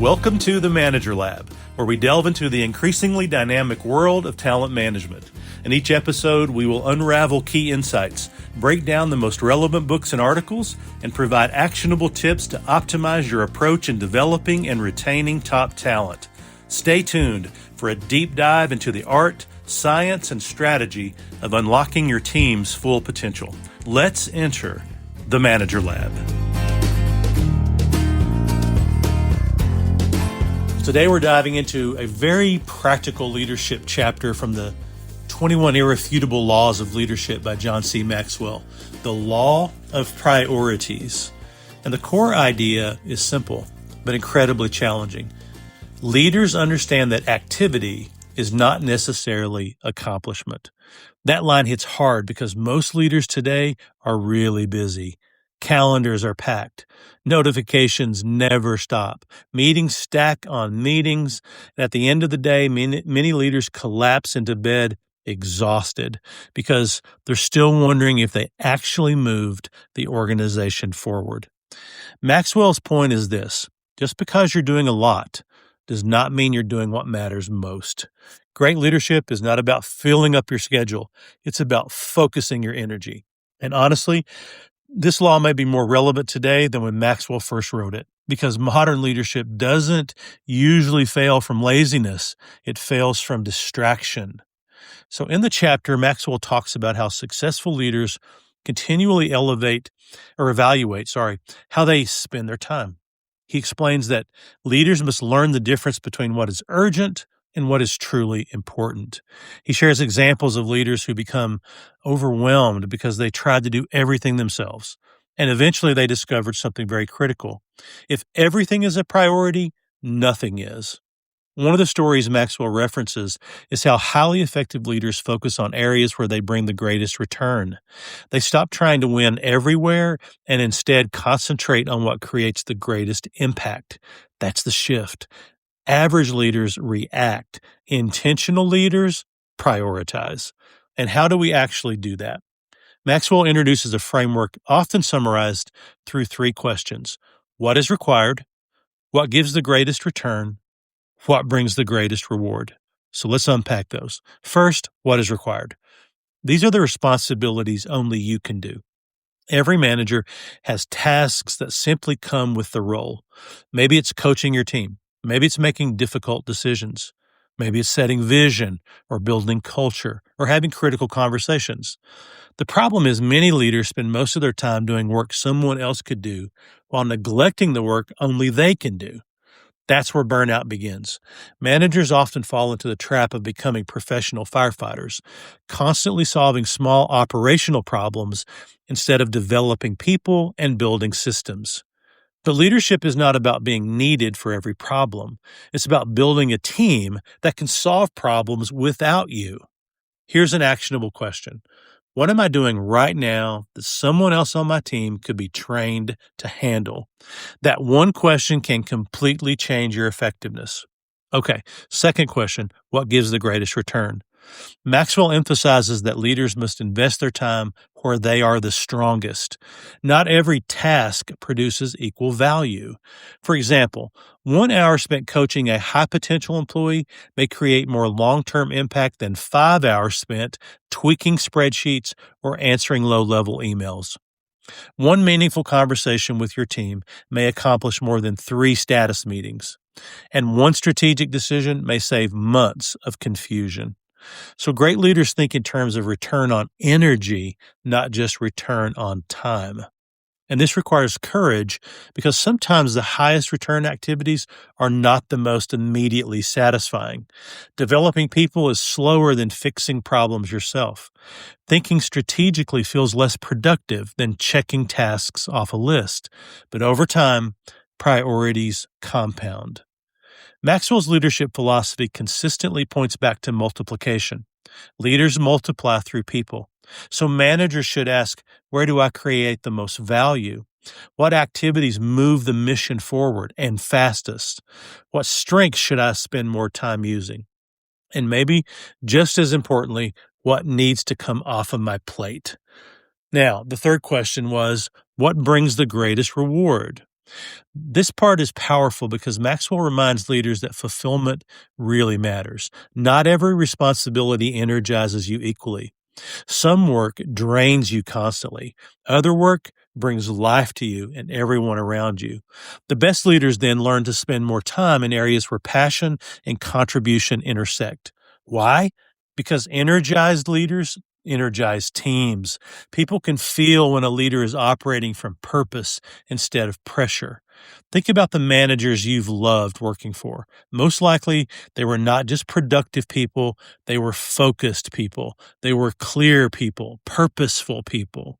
Welcome to the Manager Lab, where we delve into the increasingly dynamic world of talent management. In each episode, we will unravel key insights, break down the most relevant books and articles, and provide actionable tips to optimize your approach in developing and retaining top talent. Stay tuned for a deep dive into the art, science, and strategy of unlocking your team's full potential. Let's enter the Manager Lab. Today we're diving into a very practical leadership chapter from the 21 Irrefutable Laws of Leadership by John C. Maxwell, the law of priorities. And the core idea is simple, but incredibly challenging. Leaders understand that activity is not necessarily accomplishment. That line hits hard because most leaders today are really busy. Calendars are packed. Notifications never stop. Meetings stack on meetings. And at the end of the day, many leaders collapse into bed exhausted because they're still wondering if they actually moved the organization forward. Maxwell's point is this: just because you're doing a lot does not mean you're doing what matters most. Great leadership is not about filling up your schedule. It's about focusing your energy. And honestly, this law may be more relevant today than when Maxwell first wrote it, because modern leadership doesn't usually fail from laziness. It fails from distraction. So in the chapter, Maxwell talks about how successful leaders continually evaluate how they spend their time. He explains that leaders must learn the difference between what is urgent and what is truly important. He shares examples of leaders who become overwhelmed because they tried to do everything themselves. And eventually they discovered something very critical. If everything is a priority, nothing is. One of the stories Maxwell references is how highly effective leaders focus on areas where they bring the greatest return. They stop trying to win everywhere and instead concentrate on what creates the greatest impact. That's the shift. Average leaders react. Intentional leaders prioritize. And how do we actually do that? Maxwell introduces a framework often summarized through three questions. What is required? What gives the greatest return? What brings the greatest reward? So let's unpack those. First, what is required? These are the responsibilities only you can do. Every manager has tasks that simply come with the role. Maybe it's coaching your team. Maybe it's making difficult decisions. Maybe it's setting vision or building culture or having critical conversations. The problem is many leaders spend most of their time doing work someone else could do while neglecting the work only they can do. That's where burnout begins. Managers often fall into the trap of becoming professional firefighters, constantly solving small operational problems instead of developing people and building systems. But leadership is not about being needed for every problem. It's about building a team that can solve problems without you. Here's an actionable question. What am I doing right now that someone else on my team could be trained to handle? That one question can completely change your effectiveness. Okay, second question, what gives the greatest return? Maxwell emphasizes that leaders must invest their time where they are the strongest. Not every task produces equal value. For example, 1 hour spent coaching a high-potential employee may create more long-term impact than 5 hours spent tweaking spreadsheets or answering low-level emails. One meaningful conversation with your team may accomplish more than 3 status meetings, and one strategic decision may save months of confusion. So great leaders think in terms of return on energy, not just return on time. And this requires courage because sometimes the highest return activities are not the most immediately satisfying. Developing people is slower than fixing problems yourself. Thinking strategically feels less productive than checking tasks off a list. But over time, priorities compound. Maxwell's leadership philosophy consistently points back to multiplication. Leaders multiply through people. So managers should ask, where do I create the most value? What activities move the mission forward and fastest? What strengths should I spend more time using? And maybe, just as importantly, what needs to come off of my plate? Now, the third question was, what brings the greatest reward? This part is powerful because Maxwell reminds leaders that fulfillment really matters. Not every responsibility energizes you equally. Some work drains you constantly. Other work brings life to you and everyone around you. The best leaders then learn to spend more time in areas where passion and contribution intersect. Why? Because energized leaders energize teams. People can feel when a leader is operating from purpose instead of pressure. Think about the managers you've loved working for. Most likely, they were not just productive people, they were focused people. They were clear people, purposeful people.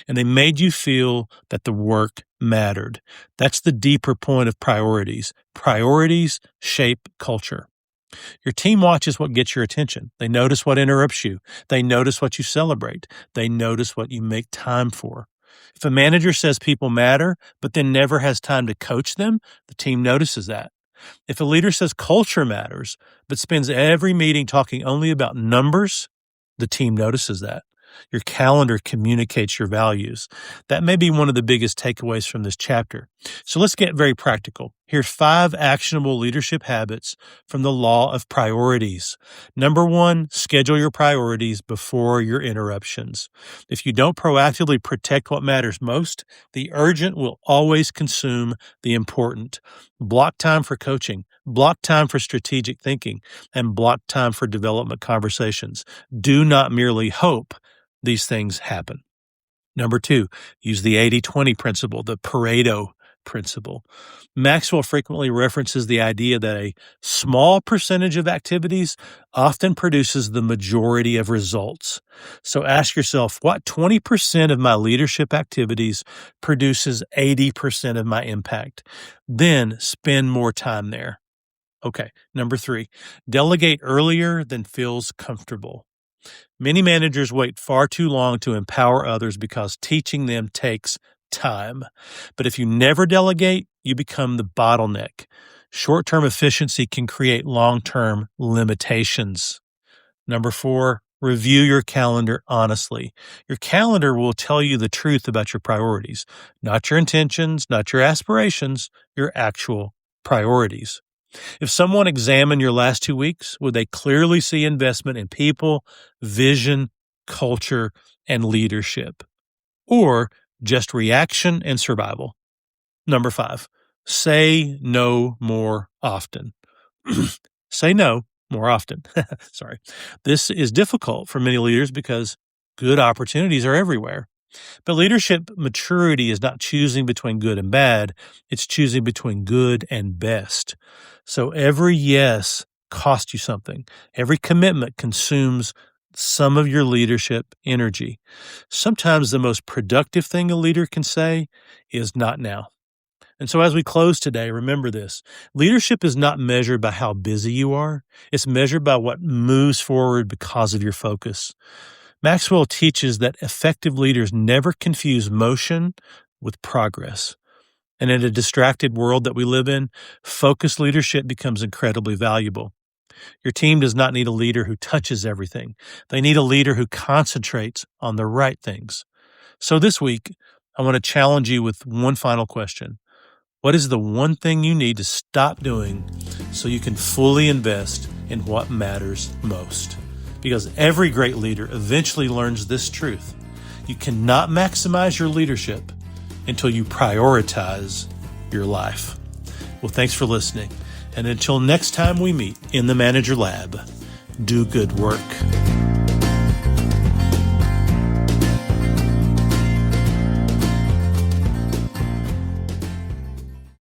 And they made you feel that the work mattered. That's the deeper point of priorities. Priorities shape culture. Your team watches what gets your attention. They notice what interrupts you. They notice what you celebrate. They notice what you make time for. If a manager says people matter, but then never has time to coach them, the team notices that. If a leader says culture matters, but spends every meeting talking only about numbers, the team notices that. Your calendar communicates your values. That may be one of the biggest takeaways from this chapter. So let's get very practical. Here's 5 actionable leadership habits from the law of priorities. Number 1, schedule your priorities before your interruptions. If you don't proactively protect what matters most, the urgent will always consume the important. Block time for coaching, block time for strategic thinking, and block time for development conversations. Do not merely hope these things happen. Number 2, use the 80-20 principle, the Pareto principle. Maxwell frequently references the idea that a small percentage of activities often produces the majority of results. So ask yourself, what 20% of my leadership activities produces 80% of my impact? Then spend more time there. Okay, number 3, delegate earlier than feels comfortable. Many managers wait far too long to empower others because teaching them takes time. But if you never delegate, you become the bottleneck. Short-term efficiency can create long-term limitations. Number 4, review your calendar honestly. Your calendar will tell you the truth about your priorities, not your intentions, not your aspirations, your actual priorities. If someone examined your last 2 weeks, would they clearly see investment in people, vision, culture, and leadership? Or just reaction and survival? Number 5, say no more often. Say no more often. Sorry. This is difficult for many leaders because good opportunities are everywhere. But leadership maturity is not choosing between good and bad. It's choosing between good and best. So every yes costs you something. Every commitment consumes some of your leadership energy. Sometimes the most productive thing a leader can say is not now. And so as we close today, remember this. Leadership is not measured by how busy you are. It's measured by what moves forward because of your focus. Maxwell teaches that effective leaders never confuse motion with progress. And in a distracted world that we live in, focused leadership becomes incredibly valuable. Your team does not need a leader who touches everything. They need a leader who concentrates on the right things. So this week, I want to challenge you with one final question. What is the one thing you need to stop doing so you can fully invest in what matters most? Because every great leader eventually learns this truth. You cannot maximize your leadership until you prioritize your life. Well, thanks for listening. And until next time we meet in the Manager Lab, do good work.